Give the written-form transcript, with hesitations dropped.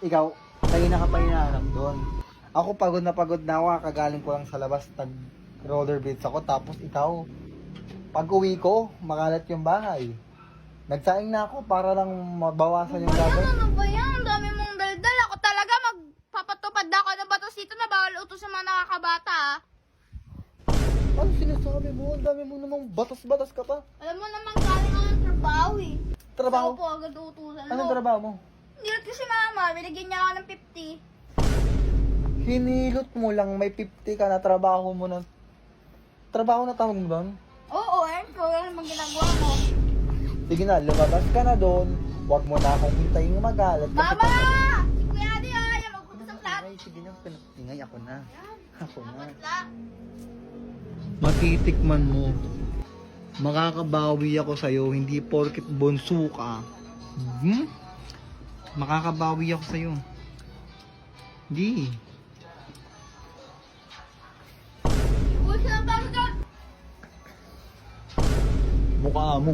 Ikaw, kayo na ka pa hinahanap doon. Ako pagod na ako, kagaling ko lang sa labas, rollerblades ako, tapos ikaw, pag uwi ko, makalat yung bahay. Nagsaing na ako para lang mabawasan yung gagawin. Ano ba yan? Ang dami mong daldal. Ako talaga magpapatupad na ako ng batos dito na bawal utos sa mga nakakabata ah. Ano sinasabi mo? Ang dami mo namang batas-batas ka pa. Alam mo naman galing ako ng trabaho eh. Trabaho? Ako po agad utusan. Anong trabaho mo? Nilot ko si mama, binigyan niya ako ng 50. Hinilot mo lang, may 50 ka na trabaho mo na. Trabaho na tawag mo doon? Oo, ko yan naman ginagawa mo. Sige na, lumabas ka na doon. Huwag mo na akong hintayin magalit. Mama! Si Kuya Adi ayaw magpunta sa flat. Ay, sige na, pinatingay ako na. Ako na. Dapat lang. Matitikman mo. Makakabawi ako sa'yo, hindi porket bonso ka. Makakabawi ako sa'yo. Hindi. Uy, sila ba ka? Mukha mo.